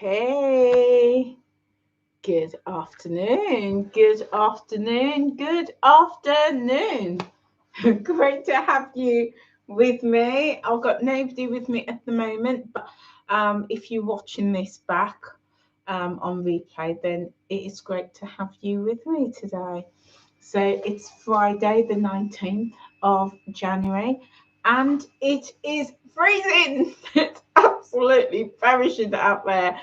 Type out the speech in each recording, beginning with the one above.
Hey, good afternoon, good afternoon, good afternoon. Great to have you with me. I've got nobody with me at the moment, but if you're watching this back on replay, then it is great to have you with me today. So it's Friday, the 19th of January, and it is freezing. It's absolutely perishing out there.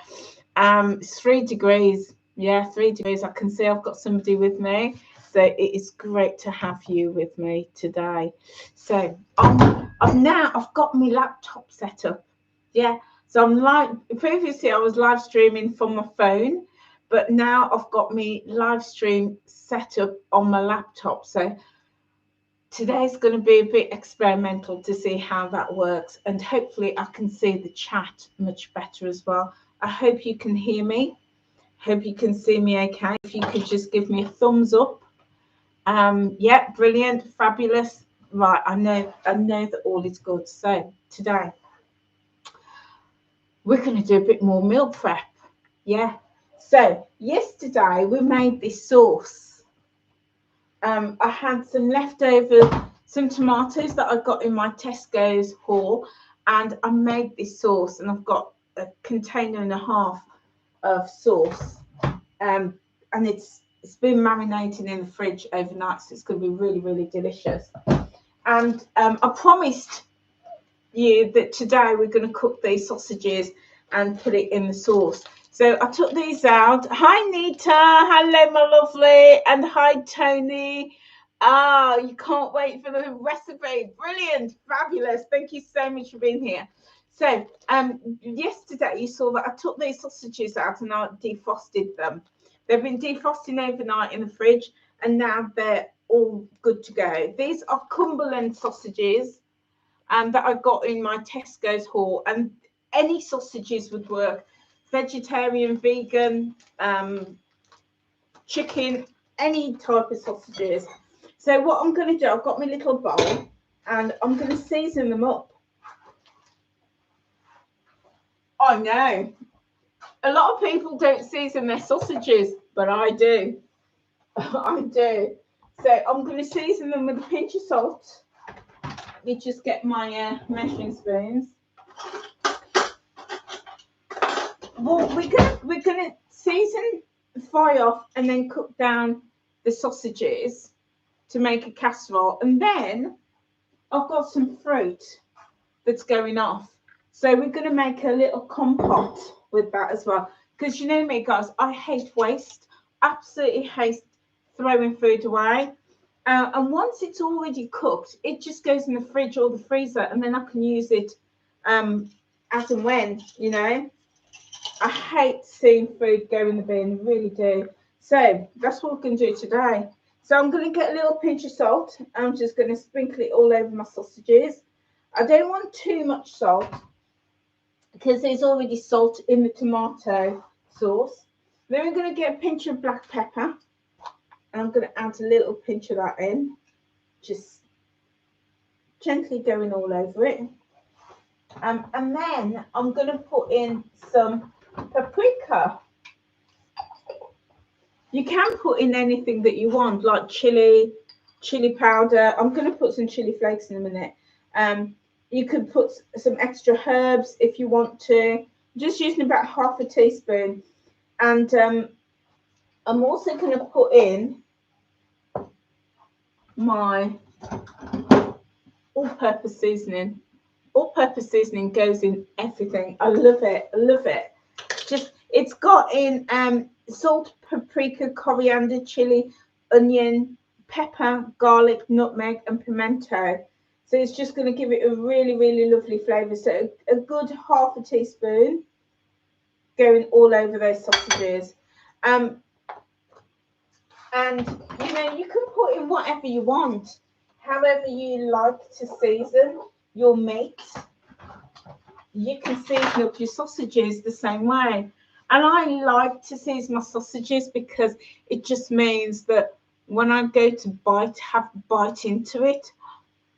It's 3 degrees. Yeah, 3 degrees. I can see I've got somebody with me. So it is great to have you with me today. So I've got my laptop set up. Yeah. So I'm live. Previously I was live streaming from my phone, but now I've got my live stream set up on my laptop. So today's going to be a bit experimental to see how that works, and hopefully I can see the chat much better as well. I hope you can hear me. Hope you can see me okay. If you could just give me a thumbs up. Yeah, brilliant, fabulous. Right, I know that all is good. So today we're going to do a bit more meal prep. Yeah. So yesterday we made this sauce. I had some leftover, some tomatoes that I got in my Tesco's haul, and I made this sauce, and I've got a container and a half of sauce. And it's been marinating in the fridge overnight, so it's going to be really, really delicious. And I promised you that today we're going to cook these sausages and put it in the sauce. So I took these out. Hi Nita, hello my lovely, and hi Tony. You can't wait for the recipe. Brilliant, fabulous. Thank you so much for being here. So yesterday you saw that I took these sausages out and I defrosted them. They've been defrosting overnight in the fridge, and now they're all good to go. These are Cumberland sausages that I got in my Tesco's haul, and any sausages would work. Vegetarian, vegan, chicken, any type of sausages. So what I'm going to do, I've got my little bowl, and I'm going to season them up. I know a lot of people don't season their sausages, but I do. I do. So I'm going to season them with a pinch of salt. You just get my measuring spoons. Well, we're gonna season, fry off, and then cook down the sausages to make a casserole. And then I've got some fruit that's going off. So we're going to make a little compote with that as well. Because you know me, guys, I hate waste. Absolutely hate throwing food away. And once it's already cooked, it just goes in the fridge or the freezer, and then I can use it as and when, you know. I hate seeing food go in the bin, really do. So that's what we're going to do today. So I'm going to get a little pinch of salt. I'm just going to sprinkle it all over my sausages. I don't want too much salt because there's already salt in the tomato sauce. Then we're going to get a pinch of black pepper. And I'm going to add a little pinch of that in. Just gently going all over it. And then I'm going to put in some paprika. You can put in anything that you want, like chili powder. I'm going to put some chili flakes in a minute. You could put some extra herbs if you want to. Just using about half a teaspoon. And I'm also going to put in my all-purpose seasoning. All-purpose seasoning goes in everything. I love it. I love it. Just it's got in salt, paprika, coriander, chili, onion, pepper, garlic, nutmeg, and pimento. So it's just going to give it a really, really lovely flavour. So a good half a teaspoon going all over those sausages. And you know, you can put in whatever you want, however you like to season your meat. You can season up your sausages the same way. And I like to season my sausages because it just means that when I go to have a bite into it,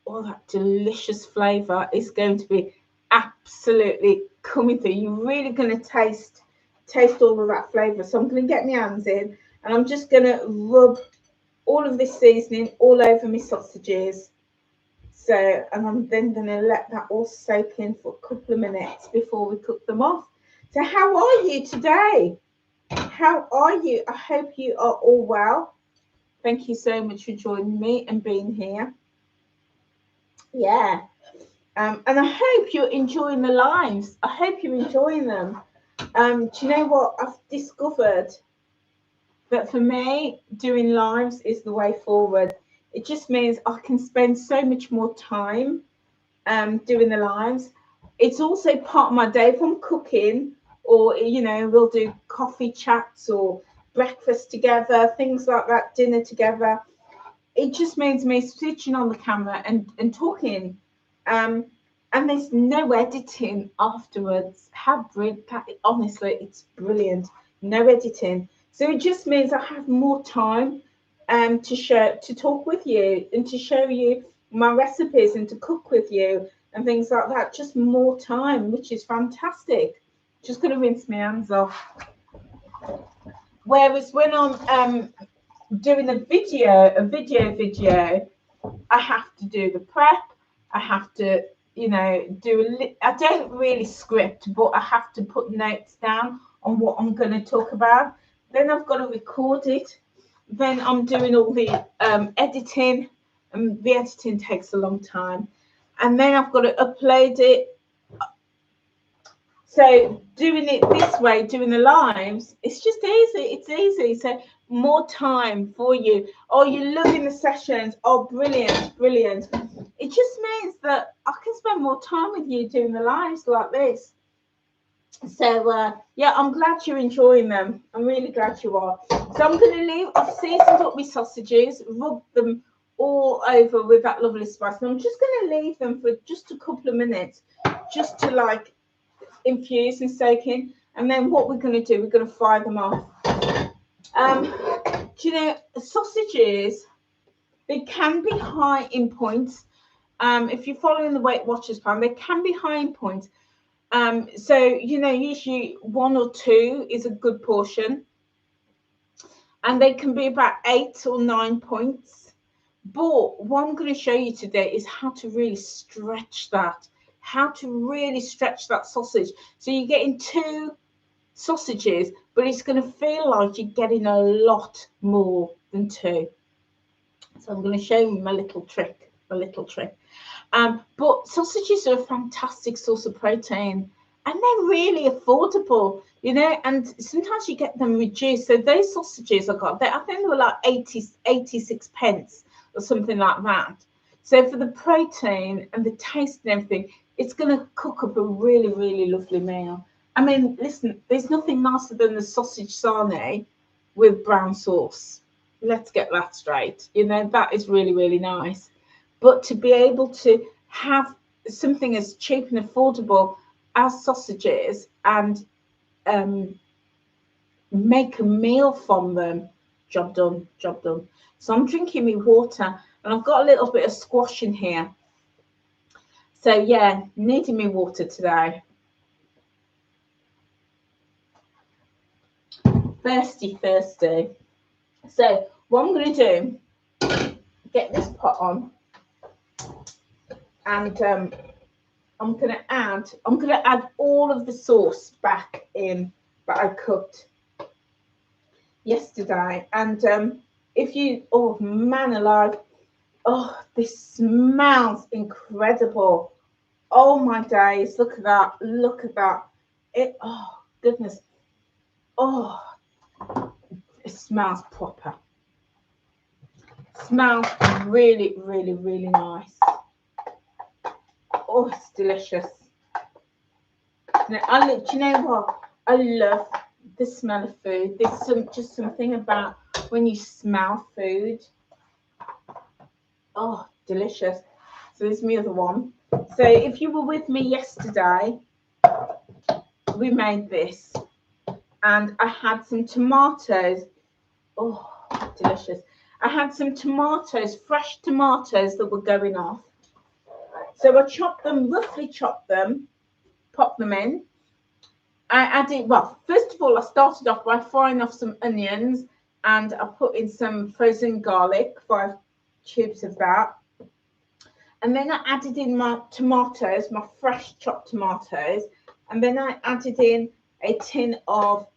all that delicious flavour is going to be absolutely coming through. You're really going to taste taste all of that flavour. So I'm going to get my hands in and I'm just going to rub all of this seasoning all over my sausages. So, and I'm then going to let that all soak in for a couple of minutes before we cook them off. So how are you today? How are you? I hope you are all well. Thank you so much for joining me and being here. Yeah. And I hope you're enjoying the lives. I hope you're enjoying them. Do you know what I've discovered? That for me, doing lives is the way forward. It just means I can spend so much more time doing the lives. It's also part of my day if I'm cooking, or we'll do coffee chats or breakfast together, things like that, dinner together. It just means me switching on the camera and talking. And there's no editing afterwards. How brilliant! Honestly, it's brilliant. No editing. So it just means I have more time to talk with you and to show you my recipes and to cook with you and things like that. Just more time, which is fantastic. Just gonna rinse my hands off. Whereas when I'm doing a video, I have to do the prep. I have to, I don't really script, but I have to put notes down on what I'm going to talk about. Then I've got to record it. Then I'm doing all the editing, and the editing takes a long time. And then I've got to upload it. So doing it this way, doing the lives, it's just easy. It's easy. So more time for you. Oh, you're loving the sessions. Oh, brilliant, brilliant. It just means that I can spend more time with you doing the lives like this. So yeah, I'm glad you're enjoying them. I'm really glad you are. So I'm going to leave. I've seasoned up my sausages, rubbed them all over with that lovely spice. And I'm just going to leave them for just a couple of minutes, just to like infuse and soak in. And then what we're going to do, we're going to fry them off. Do you know, sausages, they can be high in points. If you're following the Weight Watchers plan, they can be high in points. So, usually 1 or 2 is a good portion. And they can be about 8 or 9 points. But what I'm going to show you today is how to really stretch that. How to really stretch that sausage. So you're getting 2 sausages, but it's going to feel like you're getting a lot more than 2. So I'm going to show you my little trick. But sausages are a fantastic source of protein, and they're really affordable, and sometimes you get them reduced. So those sausages I got, I think they were like 86 pence or something like that. So for the protein and the taste and everything, it's going to cook up a really, really lovely meal. I mean, listen, there's nothing nicer than the sausage sarnie with brown sauce. Let's get that straight. That is really, really nice. But to be able to have something as cheap and affordable as sausages and make a meal from them, job done. So I'm drinking my water, and I've got a little bit of squash in here. So yeah, needing my water today. Thirsty. So what I'm going to do, get this pot on, and I'm going to add all of the sauce back in that I cooked yesterday. And oh man alive, oh, this smells incredible. Oh my days, look at that. Oh goodness. Oh, it smells proper. Smells really, really, really nice. Oh, it's delicious. Now, do you know what? I love the smell of food. There's just something about when you smell food. Oh, delicious. So this is my other one. So if you were with me yesterday, we made this. And I had some tomatoes. Oh, delicious. I had some tomatoes, fresh tomatoes that were going off. So I roughly chopped them, popped them in. I added, well, first of all, I started off by frying off some onions, and I put in some frozen garlic, 5 tubes of that. And then I added in my tomatoes, my fresh chopped tomatoes. And then I added in a tin of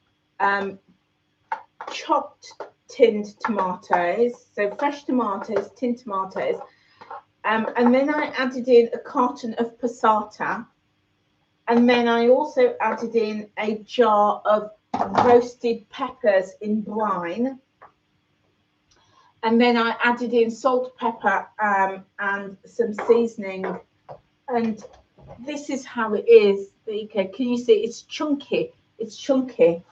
chopped tinned tomatoes, so fresh tomatoes, tinned tomatoes. And then I added in a carton of passata. And then I also added in a jar of roasted peppers in brine. And then I added in salt, pepper, and some seasoning. And this is how it is. Okay, can you see? It's chunky. It's chunky.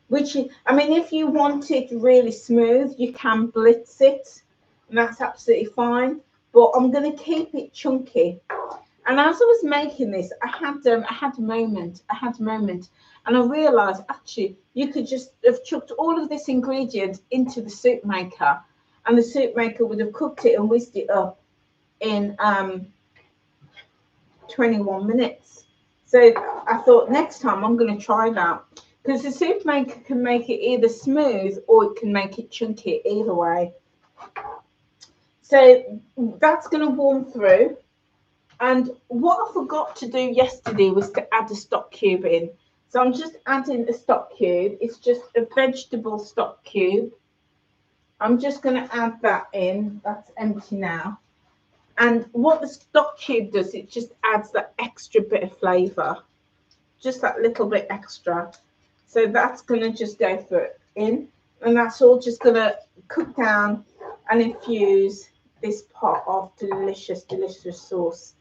Which, I mean, if you want it really smooth, you can blitz it, and that's absolutely fine. But I'm going to keep it chunky. And as I was making this, I had a moment, and I realised actually you could just have chucked all of this ingredient into the soup maker, and the soup maker would have cooked it and whisked it up in 21 minutes. So I thought next time I'm going to try that, because the soup maker can make it either smooth or it can make it chunky, either way. So that's going to warm through. And what I forgot to do yesterday was to add a stock cube in. So I'm just adding a stock cube. It's just a vegetable stock cube. I'm just going to add that in. That's empty now. And what the stock cube does, it just adds that extra bit of flavour. Just that little bit extra. So that's going to just go in. And that's all just going to cook down and infuse this pot of delicious, delicious sauce.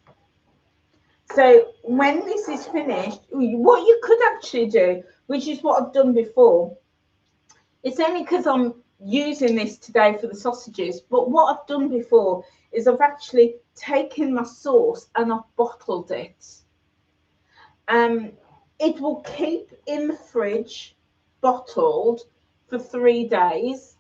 So when this is finished, what you could actually do, which is what I've done before, it's only because I'm using this today for the sausages, but what I've done before is I've actually taken my sauce and I've bottled it. It will keep in the fridge bottled for 3 days,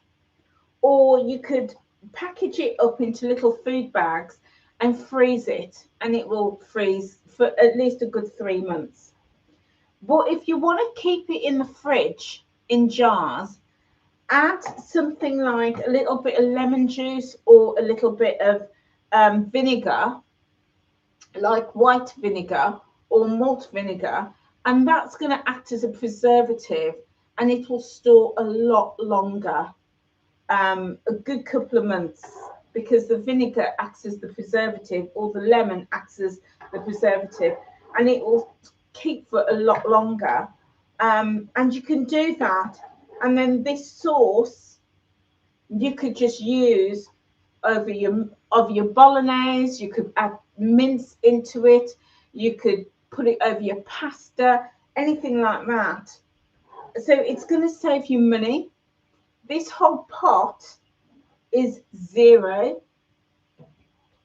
or you could package it up into little food bags and freeze it, and it will freeze for at least a good 3 months. But if you want to keep it in the fridge in jars, add something like a little bit of lemon juice or a little bit of vinegar, like white vinegar or malt vinegar, and that's going to act as a preservative, and it will store a lot longer, a good couple of months, because the vinegar acts as the preservative, or the lemon acts as the preservative, and it will keep for a lot longer. And you can do that, and then this sauce you could just use over your bolognese. You could add mince into it. You could put it over your pasta, anything like that. So it's going to save you money. This whole pot is zero,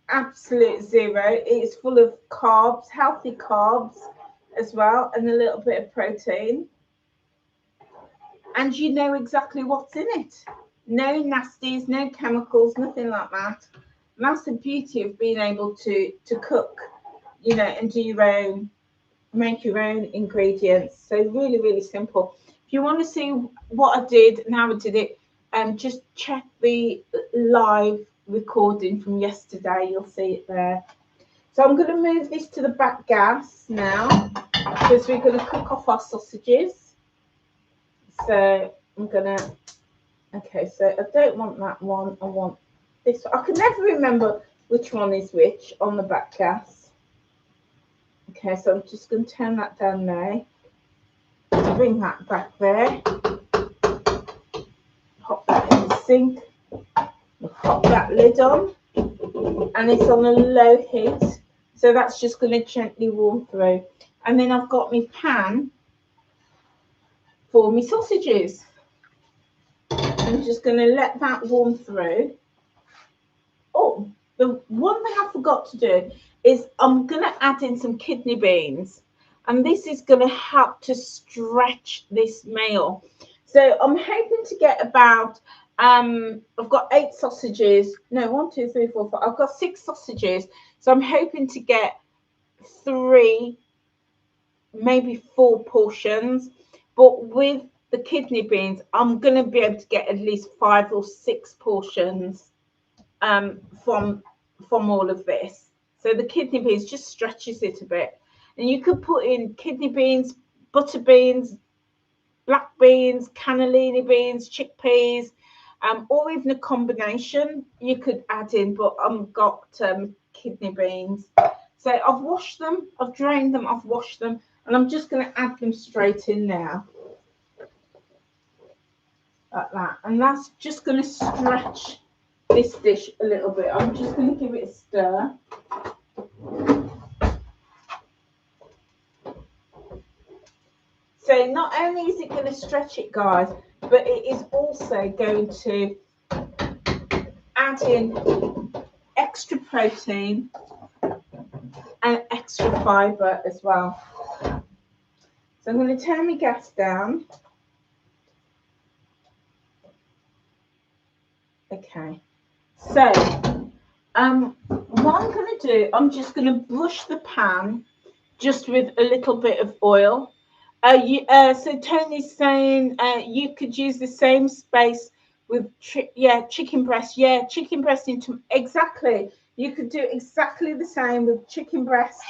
absolute zero. It's full of carbs, healthy carbs as well, and a little bit of protein. And you know exactly what's in it. No nasties, no chemicals, nothing like that. And that's the beauty of being able to cook, you know, and do your own, make your own ingredients. So really, really simple. If you want to see what I did and how I did it, just check the live recording from yesterday. You'll see it there. So I'm going to move this to the back gas now, because we're going to cook off our sausages. So I'm going to, okay, so I don't want that one. I want this one. I can never remember which one is which on the back gas. Okay, so I'm just going to turn that down there. Bring that back there. Pop that in the sink. Pop that lid on. And it's on a low heat. So that's just going to gently warm through. And then I've got my pan for my sausages. I'm just going to let that warm through. Oh, the one thing I forgot to do is I'm going to add in some kidney beans. And this is going to help to stretch this meal. So I'm hoping to get about, I've got 8 sausages. No, 1, 2, 3, 4, 5. I've got 6 sausages. So I'm hoping to get 3 maybe 4 portions, but with the kidney beans, I'm going to be able to get at least 5 or 6 portions from all of this. So the kidney beans just stretches it a bit, and you could put in kidney beans, butter beans, black beans, cannellini beans, chickpeas, or even a combination you could add in. But I've got kidney beans, so I've washed them, I've drained them, I've washed them, and I'm just going to add them straight in now, like that. And that's just going to stretch this dish a little bit. I'm just going to give it a stir. So not only is it going to stretch it, guys, but it is also going to add in extra protein and extra fibre as well. So I'm going to turn my gas down. Okay. So what I'm going to do, I'm just going to brush the pan just with a little bit of oil. So Tony's saying you could use the same space with chicken breast. Yeah, chicken breast into exactly. You could do exactly the same with chicken breast.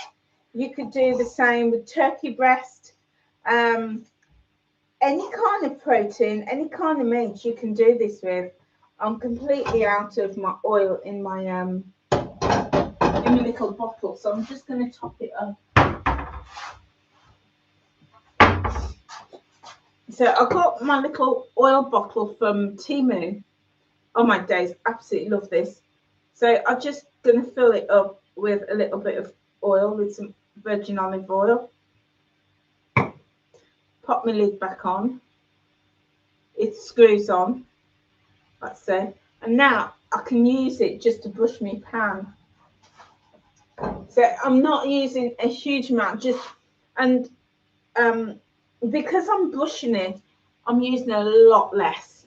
You could do the same with turkey breast. Any kind of protein, any kind of meat you can do this with. I'm completely out of my oil in my little bottle, so I'm just going to top it up. So I got my little oil bottle from Temu. Oh my days, absolutely love this. So I'm just going to fill it up with a little bit of oil, with some virgin olive oil. Pop my lid back on. It screws on. That's it. And now I can use it just to brush my pan. So I'm not using a huge amount, and because I'm brushing it, I'm using a lot less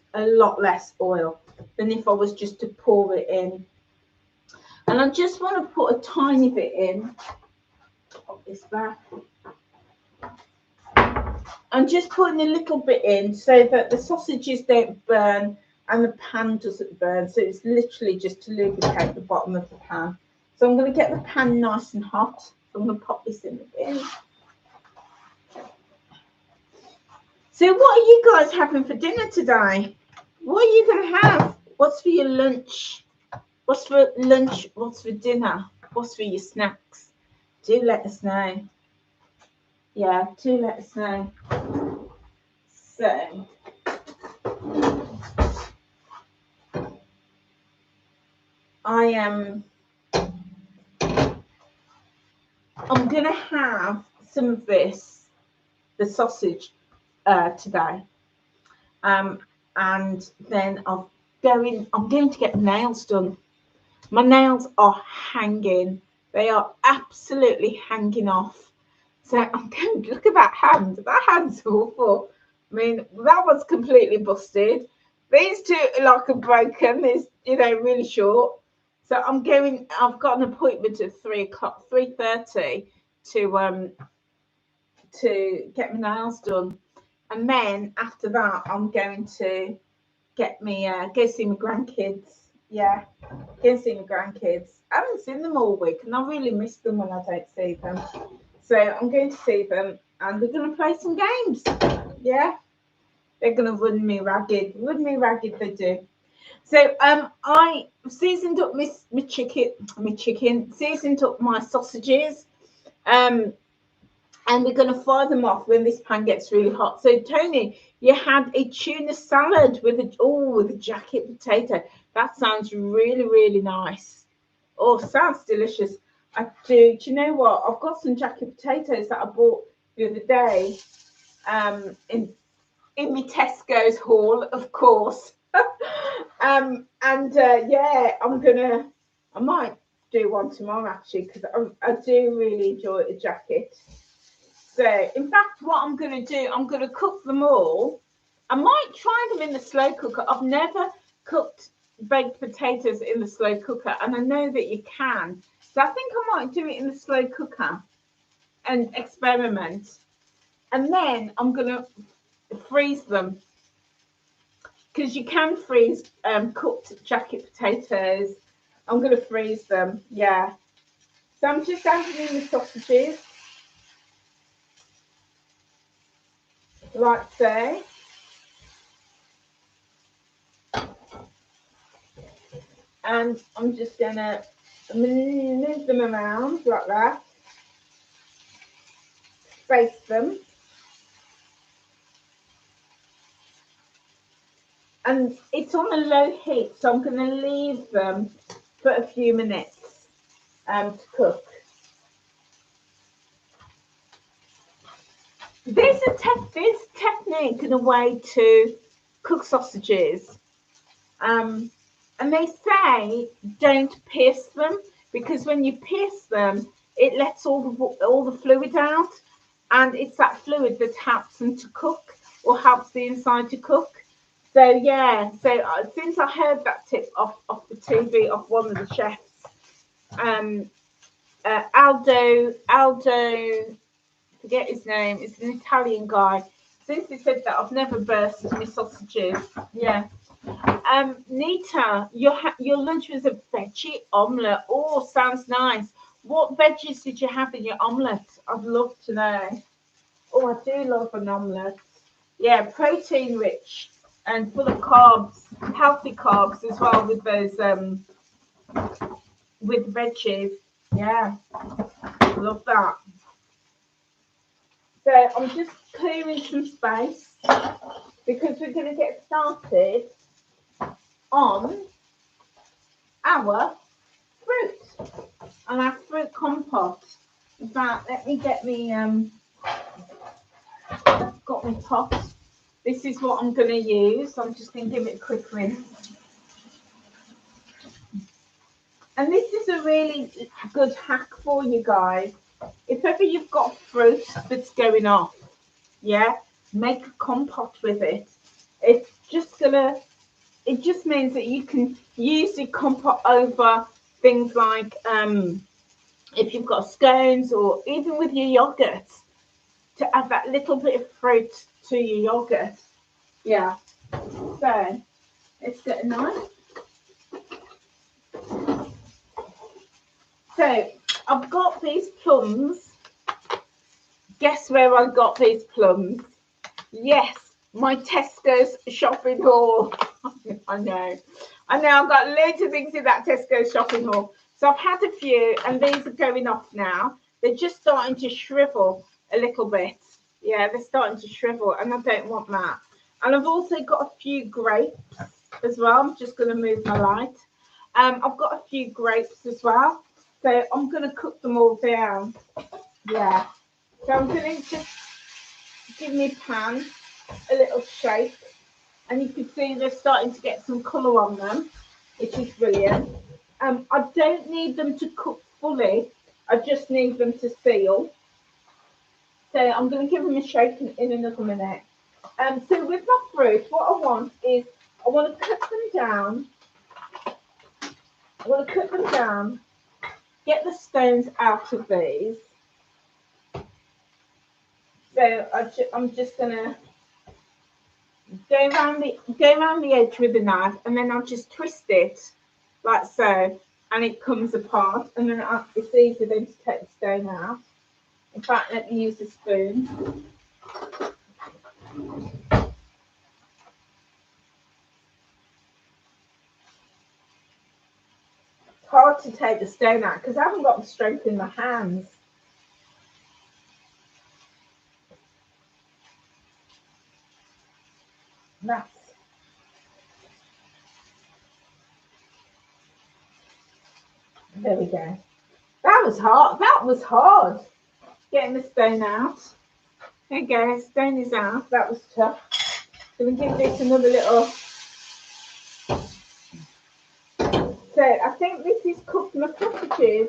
oil than if I was just to pour it in. And I just want to put a tiny bit in. Pop this back. I'm just putting a little bit in so that the sausages don't burn and the pan doesn't burn. So it's literally just to lubricate the bottom of the pan. So I'm going to get the pan nice and hot. So I'm going to pop this in the bin. So what are you guys having for dinner today? What are you going to have? What's for your lunch? What's for lunch? What's for dinner? What's for your snacks? Do let us know. Yeah, do let us know. So I'm going to have some of this, the sausage, today. And then I'm going to get nails done. My nails are hanging. They are absolutely hanging off. So I'm going to look at that hand. That hand's awful. I mean, that one's completely busted. These two are like a broken. It's, really short. So I've got an appointment at 3:30 to get my nails done. And then after that, I'm going to go see my grandkids. Yeah, go see my grandkids. I haven't seen them all week, and I really miss them when I don't see them. So I'm going to see them, and we're going to play some games. Yeah, they're going to run me ragged. They do. So I seasoned up my chicken, seasoned up my sausages, and we're going to fry them off when this pan gets really hot. So Tony, you had a tuna salad with a jacket potato. That sounds really, really nice. Oh, sounds delicious. I do. Do you know what? I've got some jacket potatoes that I bought the other day in my Tesco's haul, of course. Yeah, I might do one tomorrow actually, because I do really enjoy a jacket. So, in fact, what I'm going to do, I'm going to cook them all. I might try them in the slow cooker. I've never cooked baked potatoes in the slow cooker, and I know that you can. So I think I might do it in the slow cooker and experiment. And then I'm going to freeze them, because you can freeze cooked jacket potatoes. I'm going to freeze them, yeah. So I'm just adding in the sausages, like so. And I'm just going to move them around like that. Space them. And it's on a low heat, so I'm going to leave them for a few minutes to cook. There's a technique and a way to cook sausages. And they say don't pierce them, because when you pierce them, it lets all the fluid out, and it's that fluid that helps them to cook, or helps the inside to cook. So yeah, so since I heard that tip off the TV off one of the chefs, Aldo, forget his name, it's an Italian guy. Since he said that, I've never burst my sausages. Yeah. Nita, your lunch was a veggie omelette. Oh, sounds nice. What veggies did you have in your omelette? I'd love to know. Oh, I do love an omelette. Yeah, protein rich and full of carbs, healthy carbs as well, with those with veggies. Yeah, love that. So I'm just clearing some space, because we're going to get started on our fruit and our fruit compote. In fact, let me get me got my pot. This is what I'm going to use. I'm just going to give it a quick rinse. And this is a really good hack for you guys. If ever you've got fruit that's going off, yeah, make a compote with it. It's just gonna, it just means that you can use the compote over things like if you've got scones, or even with your yogurt, to add that little bit of fruit to your yogurt. Yeah. So let's get a knife. So I've got these plums. Guess where I got these plums? Yes, my Tesco's shopping haul. I know. I've got loads of things in that Tesco shopping haul. So I've had a few, and these are going off now. They're just starting to shrivel a little bit. Yeah, they're starting to shrivel, and I don't want that. And I've also got a few grapes as well. I'm just going to move my light. I've got a few grapes as well. So I'm going to cook them all down. Yeah. So I'm going to just give my pan a little shake. And you can see they're starting to get some colour on them, which is brilliant. I don't need them to cook fully. I just need them to seal. So I'm going to give them a shake in another minute. So with my fruit, what I want is, I want to cut them down. Get the stones out of these. So I'm just going to go around the edge with the knife, and then I'll just twist it like so, and it comes apart, and then it's easy then to take the stone out. In fact, let me use a spoon. It's hard to take the stone out because I haven't got the strength in my hands. There we go. That was hard. Getting the stone out. There you go. Stone is out. That was tough. So we give this another little. So I think this is cooked. My sausages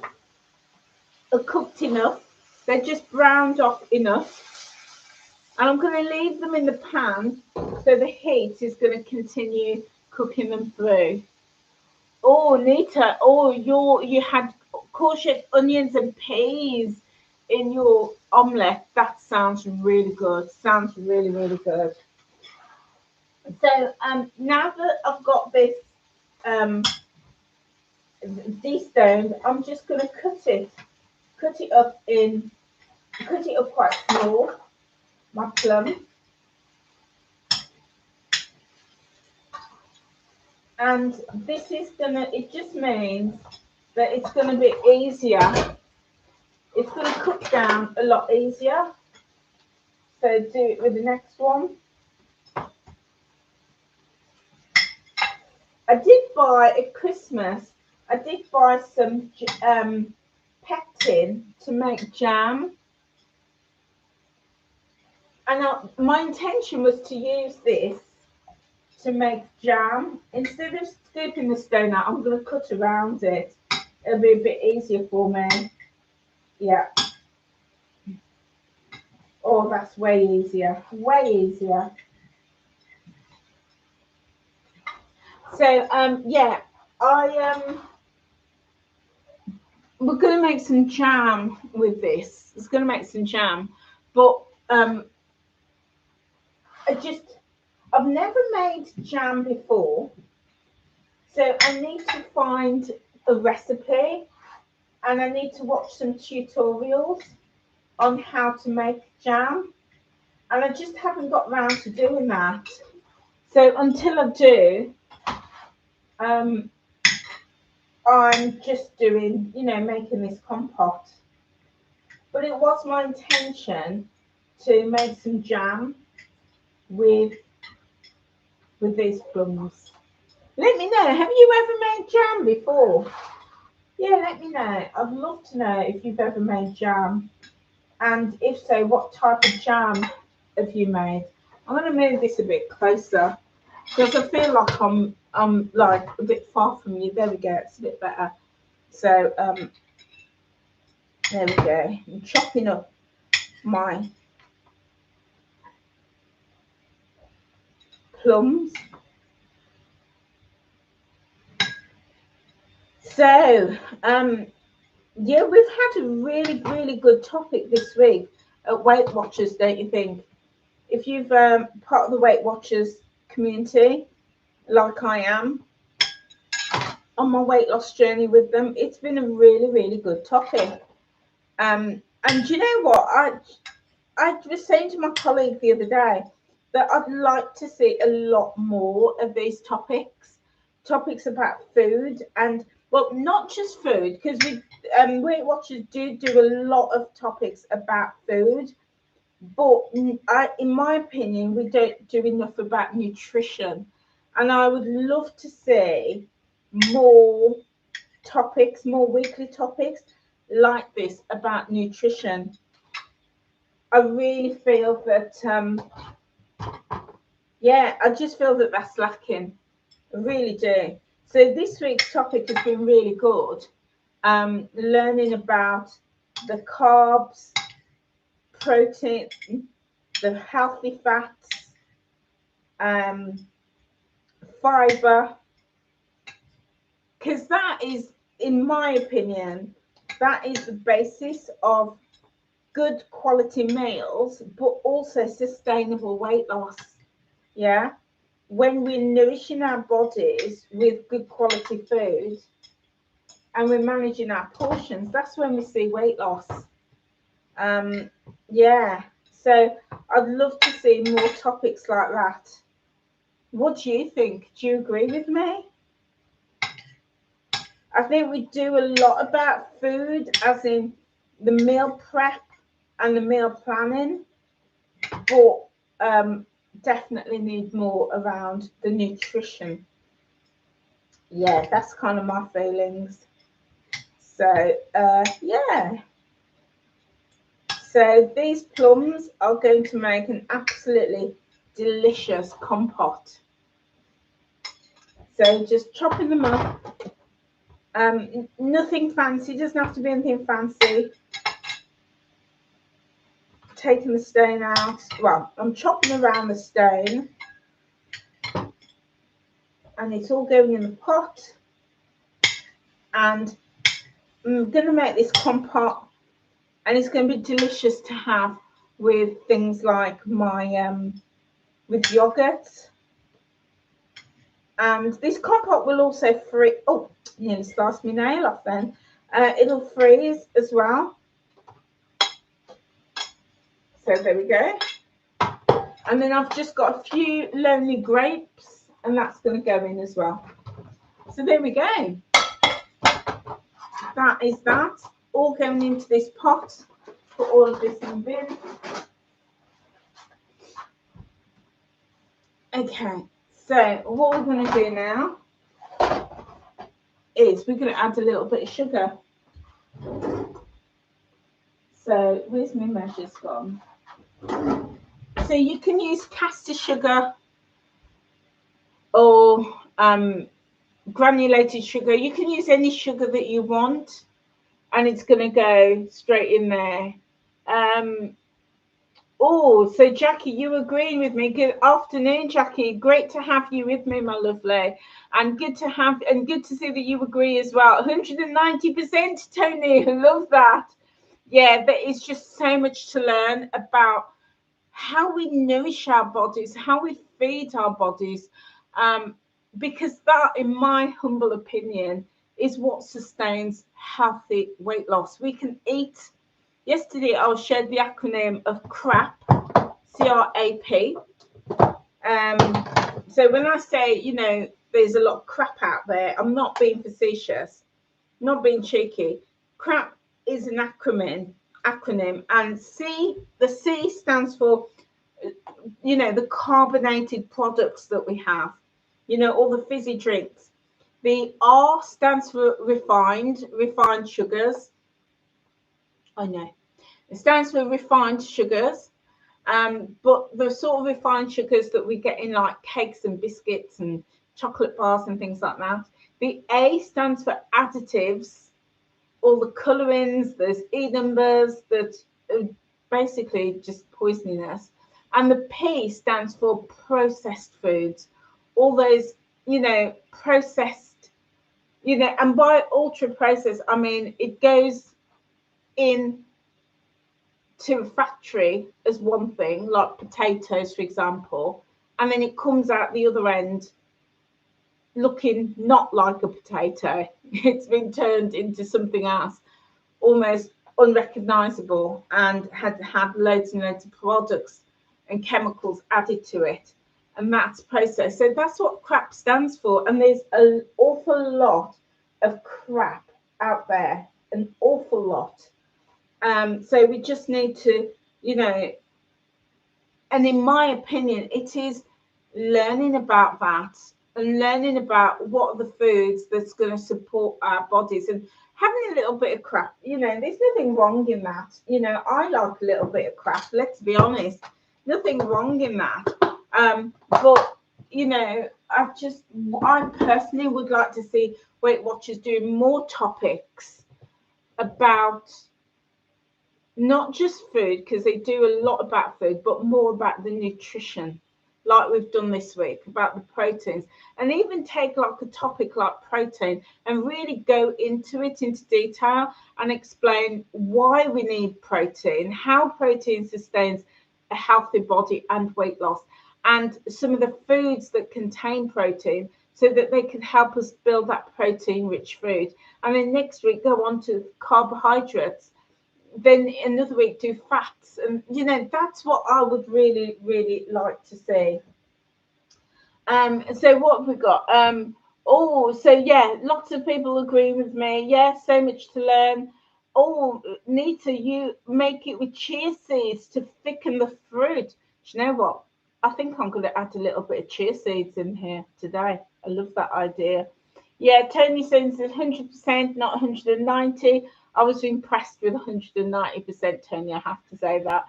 are cooked enough. They're just browned off enough. And I'm going to leave them in the pan, so the heat is going to continue cooking them through. Oh, Nita, oh, you had courgette, onions and peas. in your omelette, that sounds really good. Sounds really, really good. So now that I've got this destoned, I'm just going to cut it up quite small, my plum. And this is it just means that it's gonna be easier. It's gonna cook down a lot easier. So do it with the next one. I did buy at Christmas, I did buy some pectin to make jam. And my intention was to use this to make jam. Instead of scooping the stone out, I'm going to cut around it. It'll be a bit easier for me. Yeah. Oh, that's way easier. Way easier. So, yeah, we're going to make some jam with this. It's going to make some jam. But I've never made jam before. So I need to find a recipe and I need to watch some tutorials on how to make jam. And I just haven't got round to doing that. So until I do, I'm just doing, making this compote. But it was my intention to make some jam with these plums. Let me know, have you ever made jam before? Yeah, let me know. I'd love to know if you've ever made jam. And if so, what type of jam have you made? I'm going to move this a bit closer because I feel like I'm like a bit far from you. There we go. It's a bit better. So there we go. I'm chopping up my plums. So yeah, we've had a really, really good topic this week at Weight Watchers, don't you think? If you've part of the Weight Watchers community, like I am, on my weight loss journey with them, it's been a really, really good topic. And you know what? I was saying to my colleague the other day that I'd like to see a lot more of these topics about food, and well, not just food, because we Weight Watchers do a lot of topics about food, but in my opinion, we don't do enough about nutrition, and I would love to see more topics, more weekly topics like this about nutrition. I really feel that, yeah, I just feel that that's lacking. I really do. So this week's topic has been really good. Learning about the carbs, protein, the healthy fats, fiber, because that is, in my opinion, that is the basis of good quality meals, but also sustainable weight loss. Yeah, when we're nourishing our bodies with good quality food and we're managing our portions, that's when we see weight loss. Yeah, so I'd love to see more topics like that. What do you think? Do you agree with me? I think we do a lot about food, as in the meal prep and the meal planning, but definitely need more around the nutrition. Yeah, that's kind of my feelings. So yeah, so these plums are going to make an absolutely delicious compote. So just chopping them up, nothing fancy, doesn't have to be anything fancy. Taking the stone out, well, I'm chopping around the stone and it's all going in the pot, and I'm going to make this compote and it's going to be delicious to have with things like my with yogurt. And this compote will also freeze. Oh, nearly sliced my nail off then. It'll freeze as well. So there we go. And then I've just got a few lonely grapes, and that's going to go in as well. So there we go. That is that. All going into this pot. Put all of this in the bin. Okay, so what we're going to do now is we're going to add a little bit of sugar. So where's my measures gone? So you can use caster sugar or granulated sugar. You can use any sugar that you want, and it's going to go straight in there. Oh, so Jackie, you agreeing with me? Good afternoon, Jackie. Great to have you with me, my lovely, and good to see that you agree as well. 190%, Tony. I love that. Yeah, there is just so much to learn about how we nourish our bodies, how we feed our bodies, because that, in my humble opinion, is what sustains healthy weight loss. We can eat. Yesterday, I shared the acronym of CRAP, C-R-A-P. So when I say, you know, there's a lot of crap out there, I'm not being facetious, not being cheeky. CRAP is an acronym, and the C stands for, you know, the carbonated products that we have, you know, all the fizzy drinks. The R stands for refined sugars. I know. It stands for refined sugars, but the sort of refined sugars that we get in like cakes and biscuits and chocolate bars and things like that. The A stands for additives, all the colorings, there's E numbers that are basically just poisoning us. And the P stands for processed foods, all those, you know, processed, you know, and by ultra processed, I mean it goes in to a factory as one thing, like potatoes, for example, and then it comes out the other end looking not like a potato. It's been turned into something else, almost unrecognizable, and had loads and loads of products and chemicals added to it, and that's processed. So that's what CRAP stands for, and there's an awful lot of crap out there, an awful lot. So we just need to, you know, and in my opinion, it is learning about that and learning about what are the foods that's going to support our bodies, and having a little bit of crap. You know, there's nothing wrong in that. You know, I like a little bit of crap, let's be honest. Nothing wrong in that. But, you know, I personally would like to see Weight Watchers doing more topics about not just food, because they do a lot about food, but more about the nutrition, like we've done this week, about the proteins, and even take like a topic like protein and really go into it into detail and explain why we need protein, how protein sustains a healthy body and weight loss, and some of the foods that contain protein, so that they can help us build that protein rich food. And then next week go on to carbohydrates, then another week do fats, and you know, that's what I would really like to see. So what have we got? Oh, so yeah, lots of people agree with me. Yeah, so much to learn. Oh, Nita, you make it with chia seeds to thicken the fruit. Do you know what? I think I'm going to add a little bit of chia seeds in here today. I love that idea. Yeah, Tony says 100%, not 190. I was impressed with 190%, Tony, I have to say that.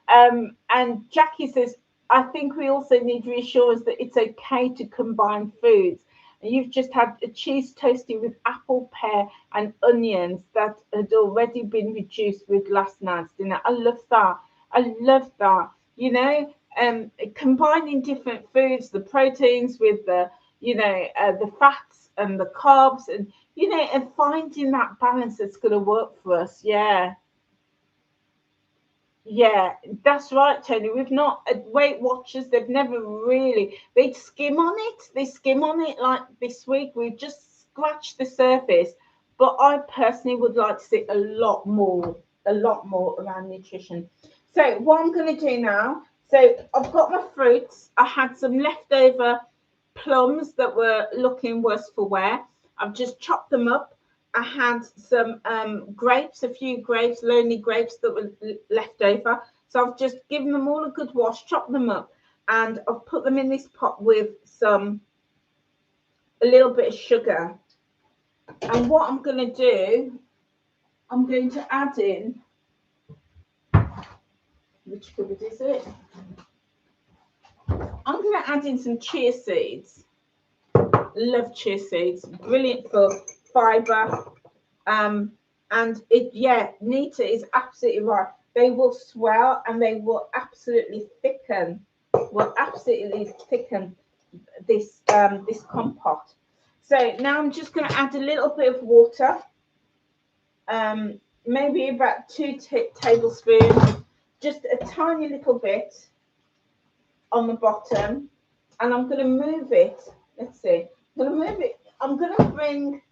And Jackie says, I think we also need reassurance that it's okay to combine foods. And you've just had a cheese toasty with apple, pear, and onions that had already been reduced with last night's dinner. I love that. I love that. You know, combining different foods, the proteins with the, you know, the fats and the carbs, and you know, and finding that balance that's going to work for us. Yeah. Yeah, that's right, Tony. We've not Weight Watchers. They've never really. They skim on it. They skim on it like this week. We've just scratched the surface. But I personally would like to see a lot more around nutrition. So what I'm going to do now. So I've got my fruits. I had some leftover plums that were looking worse for wear. I've just chopped them up. I had some grapes, a few grapes, lonely grapes that were left over. So I've just given them all a good wash, chopped them up, and I've put them in this pot with a little bit of sugar. And what I'm going to do, I'm going to add in, which cupboard is it? I'm going to add in some chia seeds. Love chia seeds, brilliant for fibre. And it, yeah, Nita is absolutely right. They will swell and they will absolutely thicken. Will absolutely thicken this compote. So now I'm just going to add a little bit of water, maybe about 2 tablespoons, just a tiny little bit on the bottom, and I'm going to move it. Let's see. I'm going to move it. I'm going to bring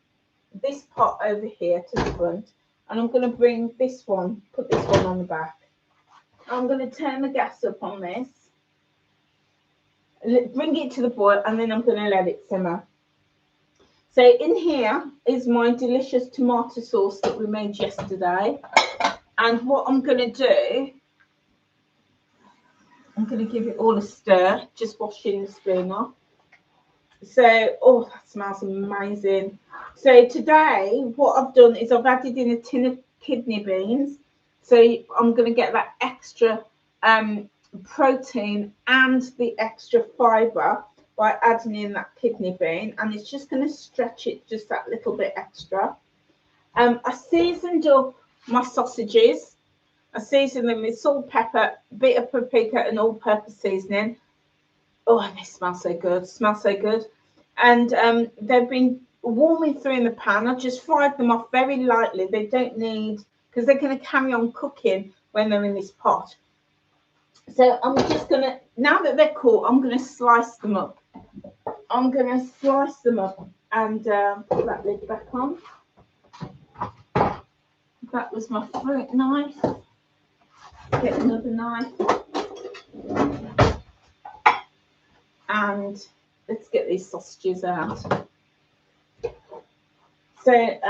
this pot over here to the front, and I'm going to bring this one, put this one on the back. I'm going to turn the gas up on this, bring it to the boil, and then I'm going to let it simmer. So in here is my delicious tomato sauce that we made yesterday, and what I'm going to do, I'm going to give it all a stir, just washing the spoon off. So, oh, that smells amazing. So today, what I've done is I've added in a tin of kidney beans. So I'm going to get that extra protein and the extra fibre by adding in that kidney bean. And it's just going to stretch it just that little bit extra. I seasoned up my sausages. I seasoned them with salt, pepper, bit of paprika and all-purpose seasoning. Oh, they smell so good. Smell so good. And they've been warming through in the pan. I just fried them off very lightly. They don't need, because they're going to carry on cooking when they're in this pot. So I'm just going to, now that they're cool, I'm going to slice them up. I'm going to slice them up and put that lid back on. That was my fruit knife. Get another knife. And let's get these sausages out. So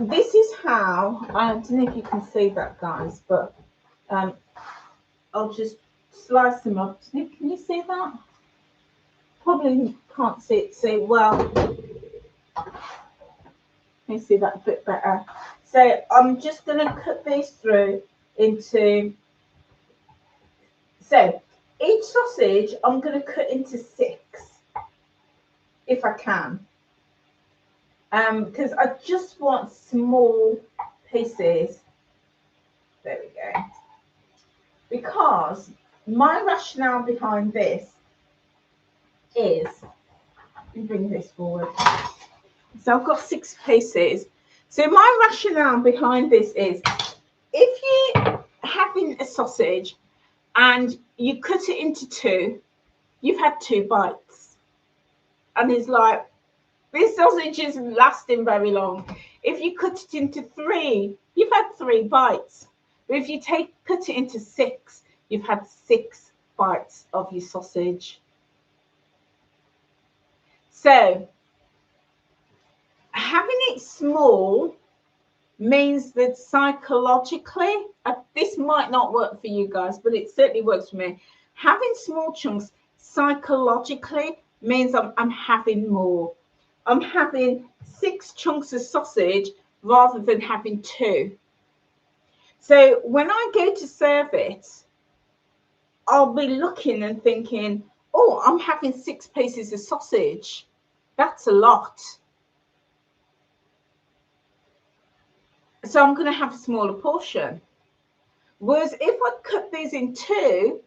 this is how, I don't know if you can see that, guys, but I'll just slice them up. Can you see that? Probably can't see it so well. Can you see that a bit better? So I'm just going to cut these through into, so each sausage I'm going to cut into 6 if I can. Because I just want small pieces. There we go. Because my rationale behind this is, let me bring this forward. So I've got 6 pieces. So my rationale behind this is, if you're having a sausage and you cut it into 2, you've had 2 bites. And it's like, this sausage isn't lasting very long. If you cut it into 3, you've had 3 bites. But if you cut it into 6, you've had 6 bites of your sausage. So having it small means that psychologically, this might not work for you guys, but it certainly works for me. Having small chunks psychologically means I'm having more. I'm having 6 chunks of sausage rather than having 2. So when I go to serve it, I'll be looking and thinking, oh, I'm having 6 pieces of sausage. That's a lot. So I'm going to have a smaller portion. Whereas if I cut these in 2,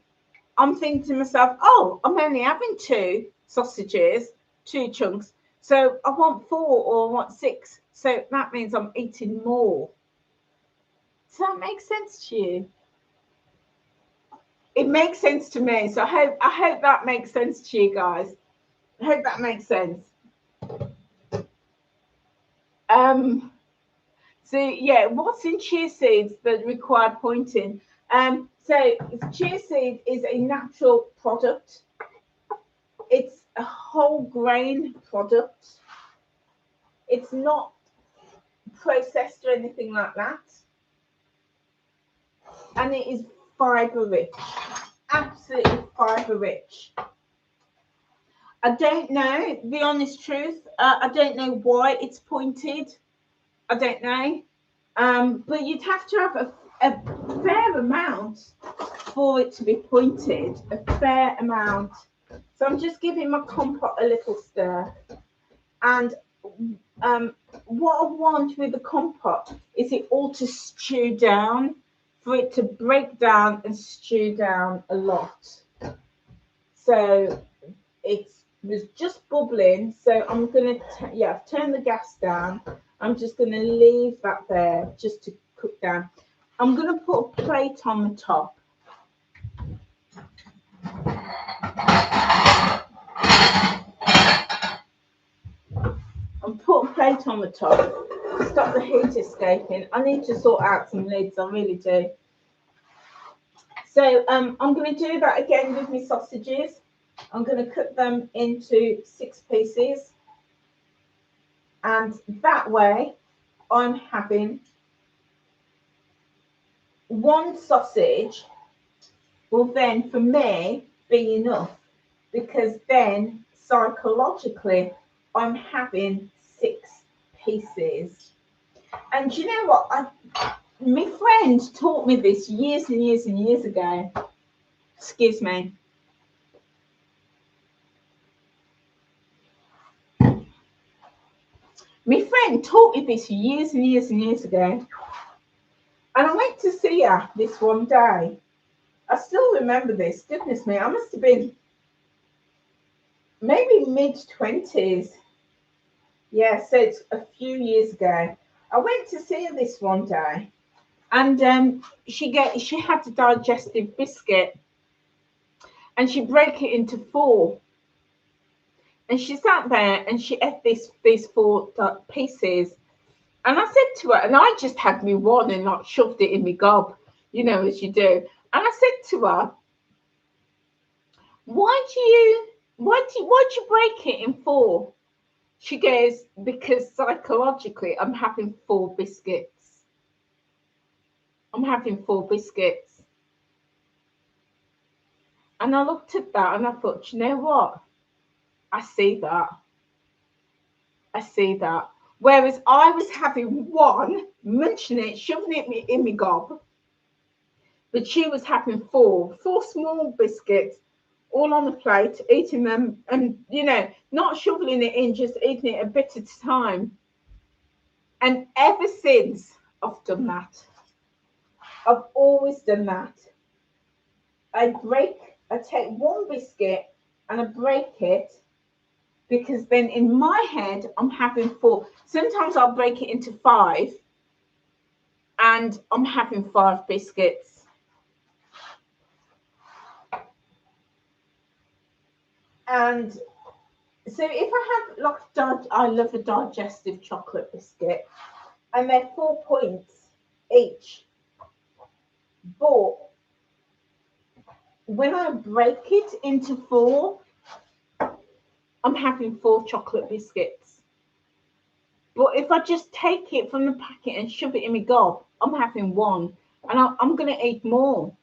I'm thinking to myself, oh, I'm only having 2 sausages, 2 chunks. So I want 4 or I want 6. So that means I'm eating more. Does that make sense to you? It makes sense to me. So I hope that makes sense to you guys. I hope that makes sense. So yeah, what's in chia seeds that require pointing? So chia seed is a natural product. It's a whole grain product. It's not processed or anything like that. And it is fiber rich. Absolutely fiber rich. I don't know, the honest truth. I don't know why it's pointed. I don't know. But you'd have to have a fair amount for it to be pointed. A fair amount. So I'm just giving my compote a little stir. And what I want with the compote is it all to stew down, for it to break down and stew down a lot. So it was just bubbling. So I'm going to, turn the gas down. I'm just going to leave that there just to cook down. I'm going to put a plate on the top. I'm putting a plate on the top. Stop the heat escaping. I need to sort out some lids. I really do. So I'm going to do that again with my sausages. I'm going to cut them into 6 pieces. And that way, I'm having 1 sausage will then, for me, be enough. Because then, psychologically, I'm having 6 pieces. And you know what? My friend taught me this years and years and years ago. Excuse me. My friend taught me this years and years and years ago. And I went to see her this one day. I still remember this. Goodness me, I must have been maybe mid-20s. Yeah, so it's a few years ago. I went to see her this one day. And she had a digestive biscuit. And she broke it into 4. And she sat there and she ate these 4 pieces. And I said to her, and I just had me one and like shoved it in my gob, as you do. And I said to her, why'd you break it in 4? She goes, because psychologically I'm having 4 biscuits. I'm having 4 biscuits. And I looked at that and I thought, you know what? I see that. I see that. Whereas I was having 1, munching it, shoving it in my gob. But she was having 4 small biscuits, all on the plate, eating them, and not shoveling it in, just eating it a bit at a time. And ever since, I've done that. I've always done that. I take 1 biscuit and I break it, because then in my head I'm having 4. Sometimes I'll break it into 5 and I'm having 5 biscuits. And so if I have I love a digestive chocolate biscuit, and they're 4 points each. But when I break it into 4, I'm having 4 chocolate biscuits. But if I just take it from the packet and shove it in my gob, I'm having 1, and I'm going to eat more.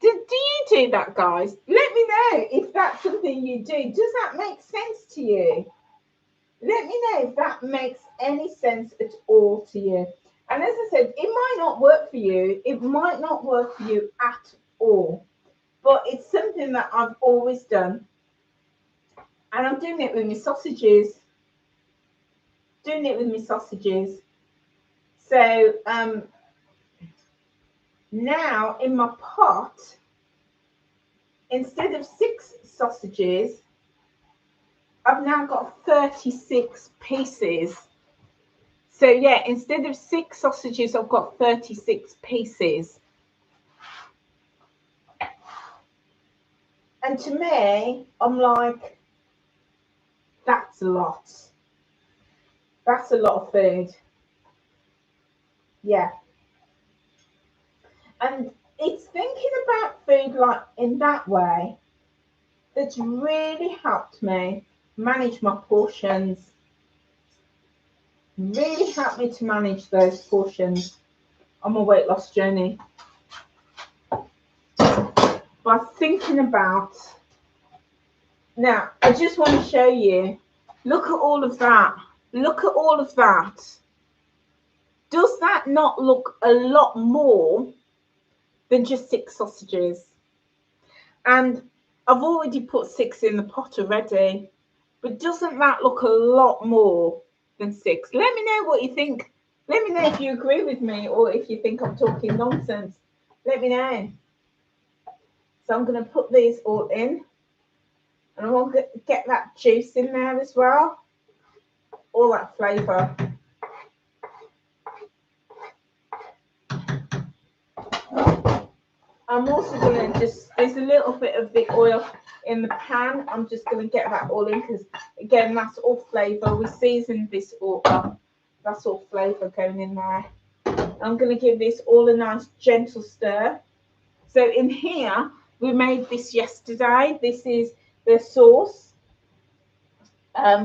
Do you do that, guys? Let me know if that's something you do. Does that make sense to you? Let me know if that makes any sense at all to you. And as I said, it might not work for you. It might not work for you at all. But it's something that I've always done. And I'm doing it with my sausages. So now in my pot, instead of 6 sausages, I've now got 36 pieces. So yeah, instead of 6 sausages, I've got 36 pieces. And to me, I'm like, that's a lot. That's a lot of food. Yeah. And it's thinking about food like in that way that's really helped me manage my portions, really helped me to manage those portions on my weight loss journey by thinking about. Now, I just want to show you, look at all of that. Look at all of that. Does that not look a lot more than just 6 sausages? And I've already put 6 in the pot already, but doesn't that look a lot more than 6? Let me know what you think. Let me know if you agree with me or if you think I'm talking nonsense. Let me know. So I'm going to put these all in, and I want to get that juice in there as well, all that flavour. I'm also going to just, there's a little bit of the oil in the pan. I'm just going to get that all in because, again, that's all flavour. We seasoned this all up. That's all flavour going in there. I'm going to give this all a nice gentle stir. So in here, we made this yesterday. This is the sauce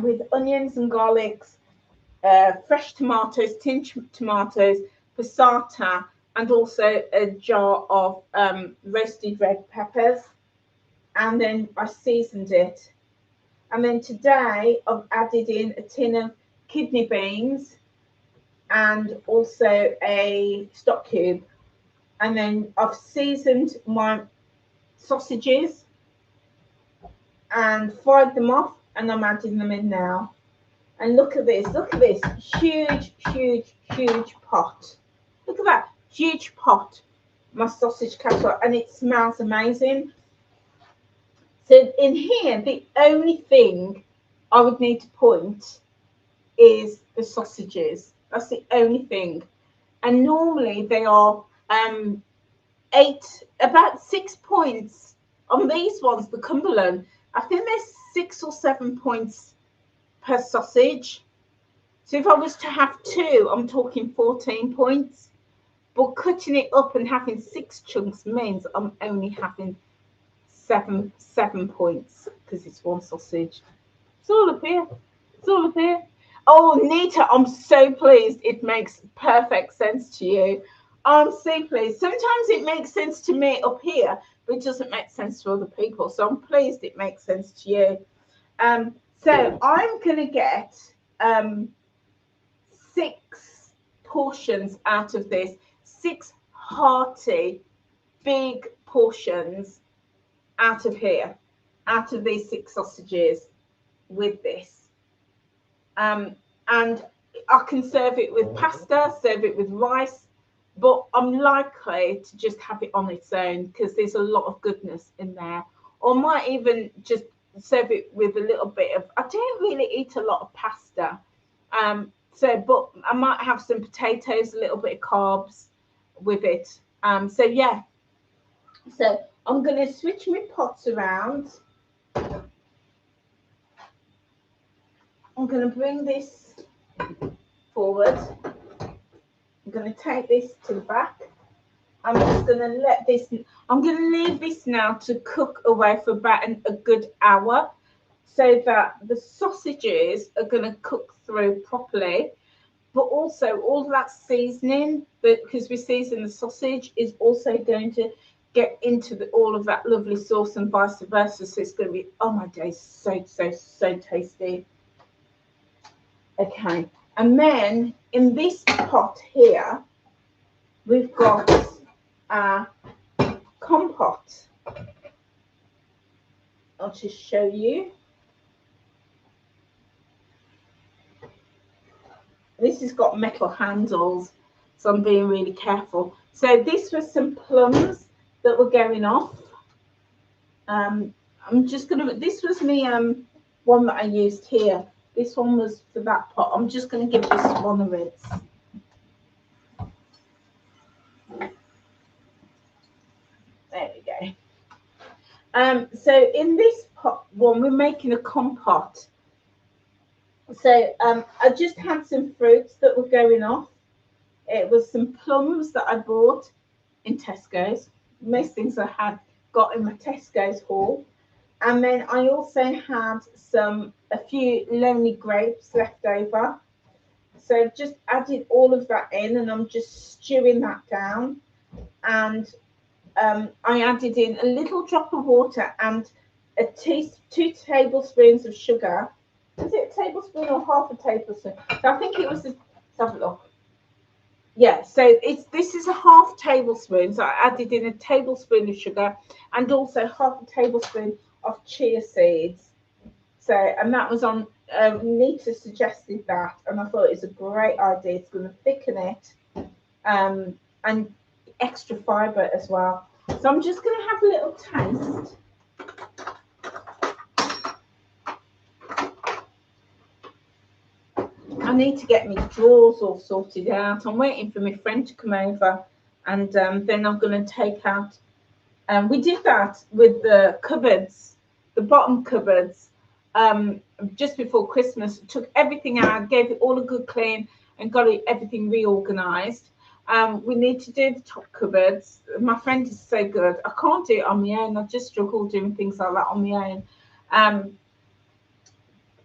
with onions and garlics, fresh tomatoes, tinned tomatoes, passata, and also a jar of roasted red peppers. And then I seasoned it. And then today I've added in a tin of kidney beans and also a stock cube. And then I've seasoned my sausages and fried them off, and I'm adding them in now. And look at this, huge, huge, huge pot. Look at that, huge pot, my sausage casserole, and it smells amazing. So in here, the only thing I would need to point is the sausages. That's the only thing. And normally they are about 6 points on these ones, the Cumberland. I think there's 6 or 7 points per sausage. So if I was to have 2, I'm talking 14 points. But cutting it up and having 6 chunks means I'm only having seven points because it's one sausage. It's all up here. It's all up here. Oh, Nita, I'm so pleased. It makes perfect sense to you. I'm so pleased. Sometimes it makes sense to me up here, but it doesn't make sense to other people. So I'm pleased it makes sense to you. So I'm going to get 6 portions out of this. 6 hearty, big portions out of here, out of these 6 sausages with this. And I can serve it with pasta, serve it with rice, but I'm likely to just have it on its own because there's a lot of goodness in there. Or might even just serve it with a little bit of, I don't really eat a lot of pasta. But I might have some potatoes, a little bit of carbs with it. So yeah. So I'm going to switch my pots around. I'm going to bring this forward. I'm going to take this to the back. I'm just going to let this, I'm going to leave this now to cook away for about a good hour so that the sausages are going to cook through properly. But also all that seasoning, because we season the sausage, is also going to get into all of that lovely sauce and vice versa. So it's going to be, oh my days, so tasty. Okay, and then in this pot here, we've got a compote. I'll just show you. This has got metal handles, so I'm being really careful. So this was some plums that were going off. I'm just gonna, this was me one that I used here. This one was for that pot. I'm just going to give this one a rinse. There we go. So in this pot one, we're making a compote. So I just had some fruits that were going off. It was some plums that I bought in Tesco's. Most things I had got in my Tesco's haul. And then I also had a few lonely grapes left over. So I've just added all of that in and I'm just stewing that down. And I added in a little drop of water and 2 tablespoons of sugar. Is it a tablespoon or half a tablespoon? So I think it was, let's have a look. Yeah, so this is a half tablespoon. So I added in a tablespoon of sugar and also half a tablespoon of chia seeds. So, and that was on, Nita suggested that, and I thought it's a great idea. It's going to thicken it, and extra fibre as well. So I'm just going to have a little taste. I need to get my drawers all sorted out. I'm waiting for my friend to come over, and then I'm going to take out. We did that with the cupboards, the bottom cupboards, just before Christmas. Took everything out, gave it all a good clean, and got everything reorganised. We need to do the top cupboards. My friend is so good. I can't do it on my own. I just struggle doing things like that on my own.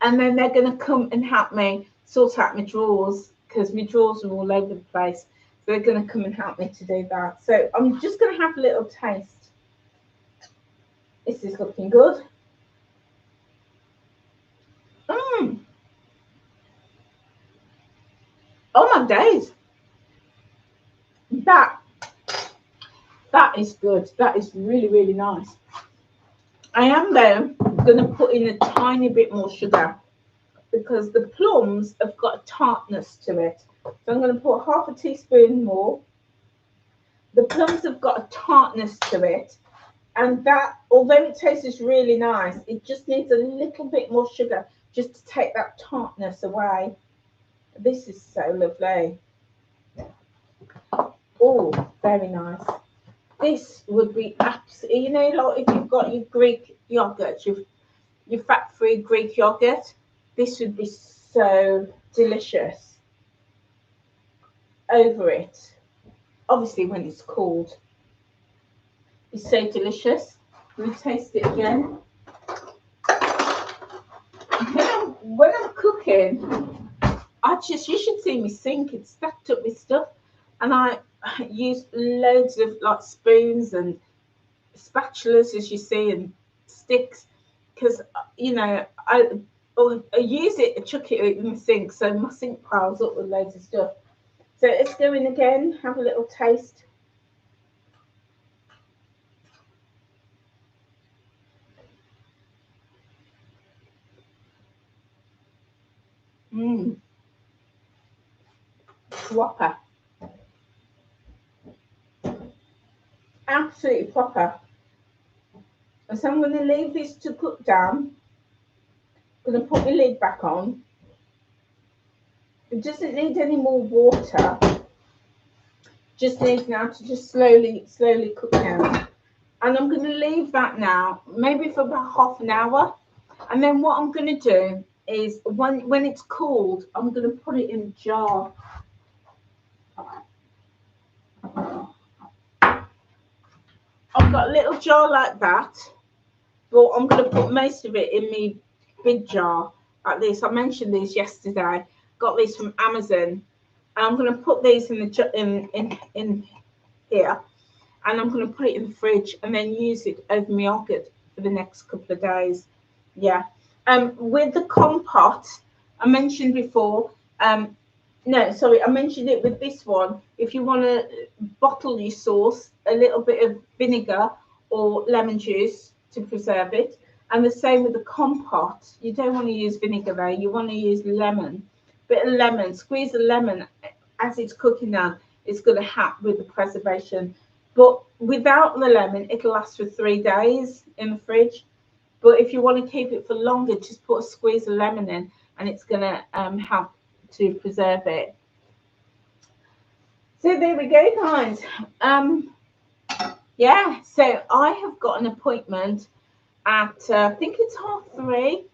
And then they're going to come and help me sort out my drawers because my drawers are all over the place. So they're going to come and help me to do that. So I'm just going to have a little taste. This is looking good. Oh my days. That is good. That is really, really nice. I am though going to put in a tiny bit more sugar because the plums have got a tartness to it. So I'm going to put half a teaspoon more. The plums have got a tartness to it, and that, although it tastes really nice, it just needs a little bit more sugar just to take that tartness away. This is so lovely. Oh, very nice. This would be absolutely, you know, like if you've got your Greek yogurt, your fat-free Greek yogurt, this would be so delicious over it. Obviously, when it's cold, it's so delicious. We taste it again. When I'm cooking, you should see me sink. It's stacked up with stuff, and I use loads of like spoons and spatulas, as you see, and sticks, because you know I use it and chuck it in the sink, so my sink piles up with loads of stuff. So let's go in again, have a little taste. Whopper. Absolutely proper. And so I'm going to leave this to cook down. I'm going to put my lid back on. It doesn't need any more water. Just needs now to just slowly cook down. And I'm going to leave that now, maybe for about half an hour. And then what I'm going to do is when it's cooled, I'm going to put it in a jar. I've got a little jar like that, but I'm going to put most of it in my big jar like this. I mentioned these yesterday. Got these from Amazon. And I'm going to put these in here, and I'm going to put it in the fridge and then use it over my yogurt for the next couple of days. Yeah. With the compote, I mentioned before. No, sorry, I mentioned it with this one. If you want to bottle your sauce, a little bit of vinegar or lemon juice to preserve it. And the same with the compote. You don't want to use vinegar there. You want to use lemon. Bit of lemon. Squeeze a lemon as it's cooking down. It's going to help with the preservation. But without the lemon, it'll last for 3 days in the fridge. But if you want to keep it for longer, just put a squeeze of lemon in, and it's going to help to preserve it. So there we go, guys. Yeah, so I have got an appointment at I think it's 3:30.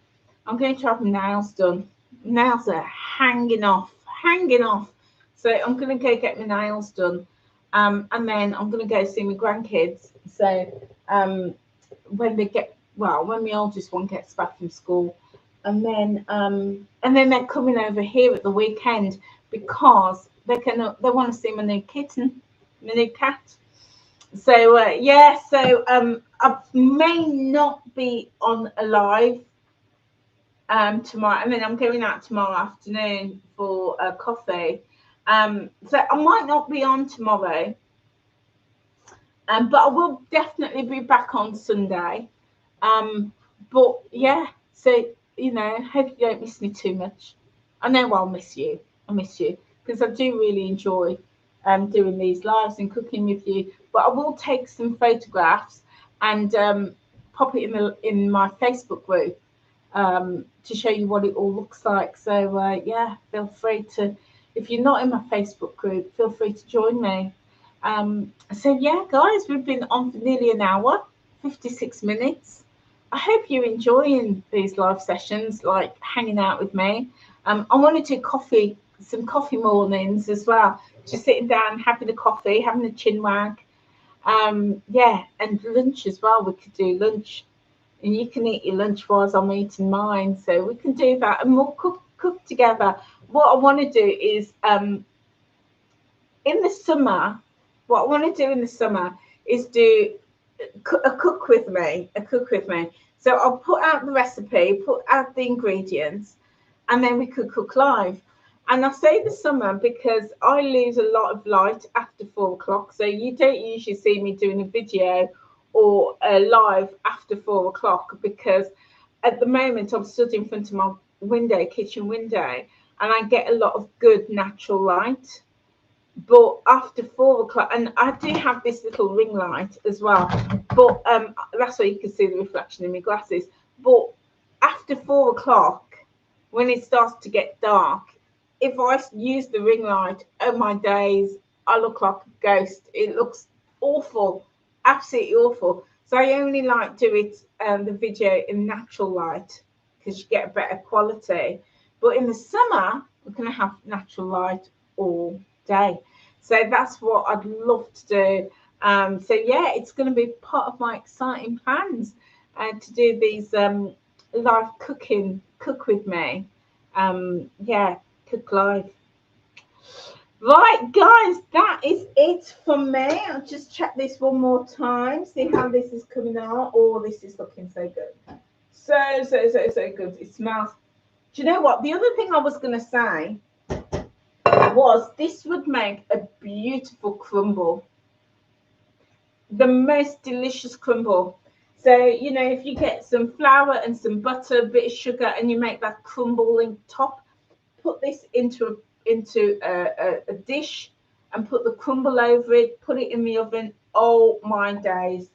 I'm going to have my nails done. Nails are hanging off, hanging off. So I'm going to go get my nails done. And then I'm going to go see my grandkids. So when they get, well, when my oldest one gets back from school, and then they're coming over here at the weekend because they want to see my new kitten, my new cat. So yeah, so I may not be on a live tomorrow. I mean, I'm going out tomorrow afternoon for a coffee. So I might not be on tomorrow, but I will definitely be back on Sunday. But yeah, so hope you don't miss me too much. I know I'll miss you. I miss you because I do really enjoy doing these lives and cooking with you. But I will take some photographs and pop it in my Facebook group to show you what it all looks like. So yeah, feel free to, if you're not in my Facebook group, feel free to join me. So yeah, guys, we've been on for nearly an hour, 56 minutes. I hope you're enjoying these live sessions, like hanging out with me. I want to do some coffee mornings as well. Just sitting down, having a coffee, having a chin wag. Yeah, and lunch as well. We could do lunch, and you can eat your lunch whilst I'm eating mine. So we can do that, and we'll cook together. What I want to do is in the summer. What I want to do in the summer is do a cook with me. So I'll put out the recipe, put out the ingredients, and then we could cook live. And I say the summer because I lose a lot of light after 4 o'clock. So you don't usually see me doing a video or a live after 4 o'clock because at the moment I'm stood in front of my kitchen window, and I get a lot of good natural light. But after 4 o'clock, and I do have this little ring light as well, but that's why you can see the reflection in my glasses. But after 4 o'clock, when it starts to get dark, if I use the ring light, oh my days, I look like a ghost. It looks awful, absolutely awful. So I only like do it the video in natural light because you get a better quality. But in the summer, we're going to have natural light all day. So that's what I'd love to do. So yeah, it's going to be part of my exciting plans to do these live cook with me. Yeah, cook live. Right, guys, that is it for me. I'll just check this one more time, see how this is coming out. Oh, this is looking so good. So good. It smells. Do you know what? The other thing I was going to say was this would make a beautiful crumble. The most delicious crumble. So, if you get some flour and some butter, a bit of sugar, and you make that crumbling top, put this into a dish and put the crumble over it, put it in the oven. Oh my days.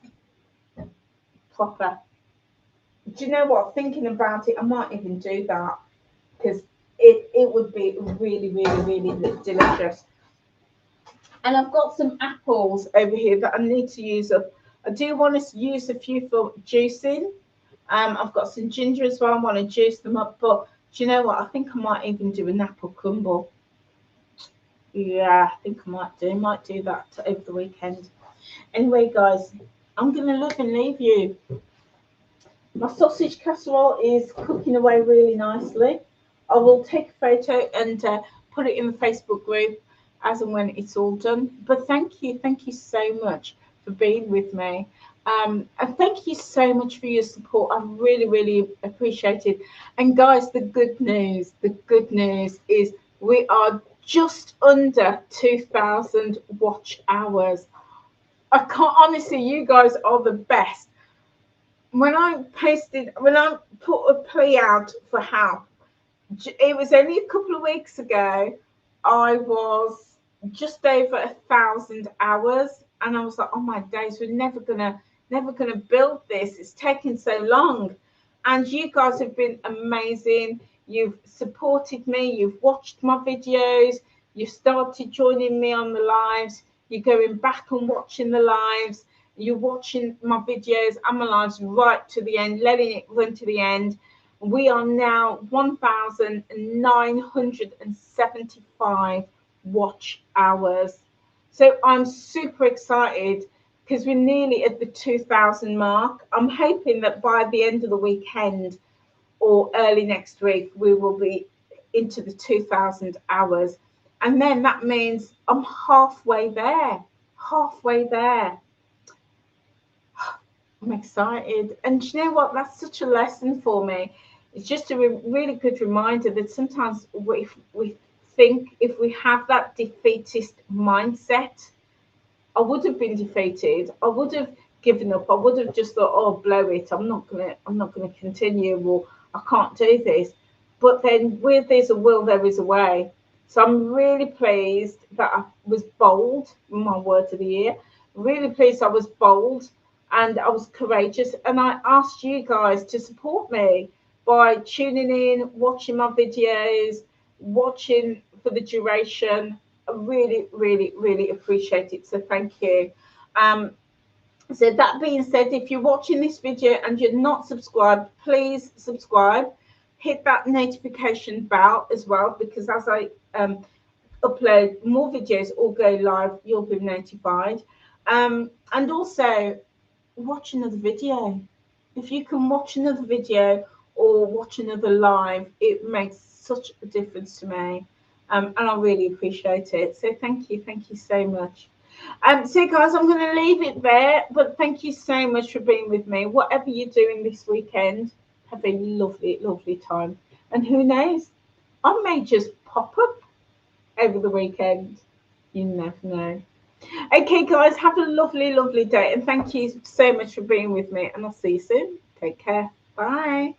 Proper. Do you know what? Thinking about it, I might even do that because it would be really, really, really delicious. And I've got some apples over here that I need to use up. I do want to use a few for juicing. I've got some ginger as well. I want to juice them up. But do you know what? I think I might even do an apple crumble. Yeah, I think I might do that over the weekend. Anyway, guys, I'm going to look and leave you. My sausage casserole is cooking away really nicely. I will take a photo and put it in the Facebook group as and when it's all done. But thank you so much for being with me. And thank you so much for your support. I really, really appreciate it. And guys, the good news is we are just under 2,000 watch hours. I can't, honestly, you guys are the best. When I put a plea out for help, it was only a couple of weeks ago, I was just over 1,000 hours, and I was like, oh my days, we're never gonna build this. It's taking so long. And you guys have been amazing. You've supported me, you've watched my videos, you've started joining me on the lives, you're going back and watching the lives, you're watching my videos and my lives right to the end, letting it run to the end. We are now 1,975 watch hours. So I'm super excited because we're nearly at the 2,000 mark. I'm hoping that by the end of the weekend or early next week, we will be into the 2,000 hours. And then that means I'm halfway there. Halfway there. I'm excited. And you know what? That's such a lesson for me. It's just a really good reminder that sometimes we think if we have that defeatist mindset, I would have been defeated. I would have given up. I would have just thought, "Oh, blow it. I'm not gonna continue, or I can't do this." But then, where there's a will, there is a way. So I'm really pleased that I was bold. My word of the year. Really pleased I was bold and I was courageous. And I asked you guys to support me by tuning in, watching my videos, watching for the duration. I really, really, really appreciate it. So thank you. Um, so that being said, if you're watching this video and you're not subscribed, please subscribe. Hit that notification bell as well, because as I upload more videos or go live, you'll be notified. And also watch another video. If you can watch another video or watch another live, it makes such a difference to me. And I really appreciate it. So thank you so much. So guys, I'm going to leave it there, but thank you so much for being with me. Whatever you're doing this weekend, have a lovely, lovely time. And who knows, I may just pop up over the weekend. You never know. Okay, guys, have a lovely, lovely day. And thank you so much for being with me. And I'll see you soon. Take care. Bye.